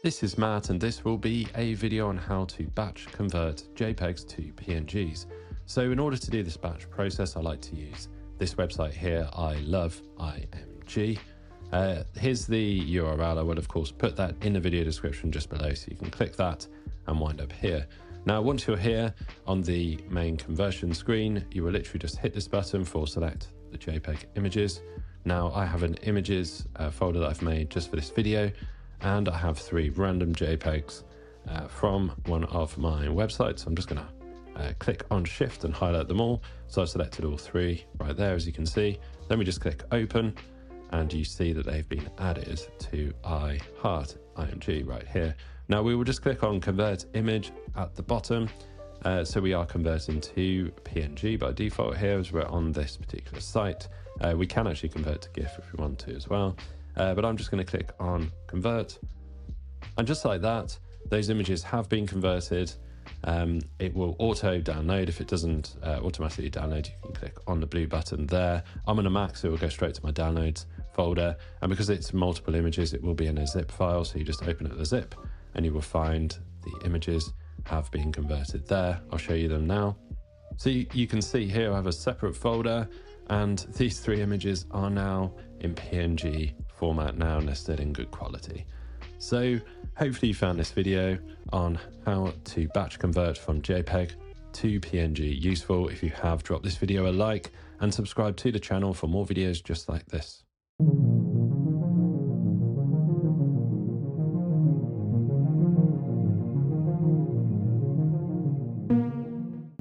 This is Matt, and this will be a video on how to batch convert JPEGs to PNGs. So in order to do this batch process, I like to use this website here, I love IMG. Here's the URL. I will of course put that in the video description just below, so you can click that and wind up here. Now, once you're here on the main conversion screen, you will literally just hit this button for select the JPEG images. Now, I have an images folder that I've made just for this video, and I have 3 random JPEGs from one of my websites. I'm just gonna click on Shift and highlight them all. So I've selected all 3 right there, as you can see. Then we just click Open, and you see that they've been added to IMG right here. Now we will just click on Convert Image at the bottom. So we are converting to PNG by default here, as we're on this particular site. We can actually convert to GIF if we want to as well. But I'm just going to click on Convert. And just like that, those images have been converted. It will auto download. If it doesn't automatically download, you can click on the blue button there. I'm on a Mac, so it will go straight to my downloads folder. And because it's multiple images, it will be in a zip file. So you just open up the zip and you will find the images have been converted there. I'll show you them now. So you can see here I have a separate folder, and these 3 images are now in PNG format now, and they're still in good quality. So hopefully you found this video on how to batch convert from JPEG to PNG useful. If you have, drop this video a like and subscribe to the channel for more videos just like this.